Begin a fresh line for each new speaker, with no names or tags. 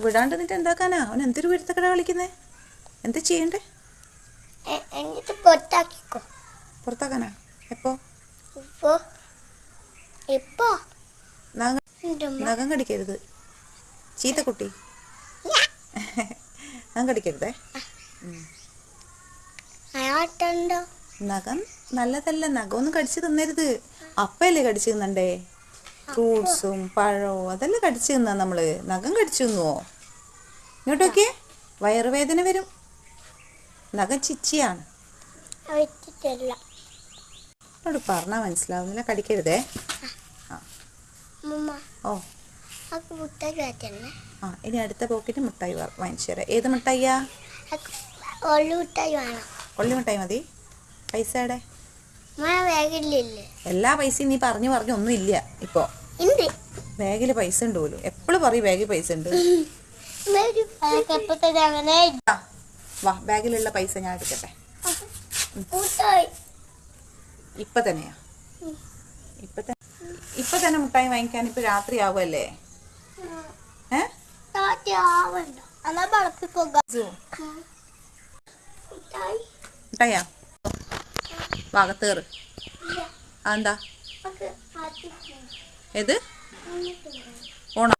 വിടാണ്ട് എന്നിട്ട് എന്താക്കാനാ? അവൻ എന്തൊരു വീഴ്ത്തക്കട കളിക്കുന്നേ? എന്താ ചെയ്യണ്ടേ? പുറത്താക്കാനാ? എപ്പോ? നഖം കടിക്കരുത്, ചീത്തക്കുട്ടി. നഖം കടിക്കരുതേ. നഖം നല്ലതല്ല, നഖമൊന്നും കടിച്ചു തിന്നരുത്. അപ്പല്ലേ കടിച്ചു തിന്നണ്ടേ? ഫ്രൂട്ട്സും പഴവും അതെല്ലാം കടിച്ചു തിന്നാ നമ്മള്. നഖം കടിച്ചു തിന്നുവോ? ഇങ്ങോട്ടൊക്കെ വയറുവേദന വരും. നഖം ചിച്ചിയാണ്. എന്നോട് പറഞ്ഞാ മനസ്സിലാവുന്നില്ല. കടിക്കരുതേ. ഓ ഇനി അടുത്ത പോക്കിട്ട് മിഠായി വാങ്ങിച്ചു തരാം. ഏത് മിഠായിയാ? കൊള്ളി മിഠായി മതി. പൈസ എവിടെ? എല്ലാ പൈസയും നീ പറഞ്ഞു ഒന്നും ഇല്ല ഇപ്പൊ. ബാഗില് പൈസ ഉണ്ട് പോലും. എപ്പോഴും പറയും ബാഗിൽ പൈസ ഉണ്ട്. വാ, ബാഗിലുള്ള പൈസ ഞാൻ എടുക്കട്ടെ. ഇപ്പൊ തന്നെയാ? ഇപ്പൊ തന്നെ മിഠായി വാങ്ങിക്കാൻ? ഇപ്പൊ രാത്രി ആവുമല്ലേ? മിഠായിയാ? ഭാഗത്തേറ്. അതെന്താ? ഏത് ഓണം?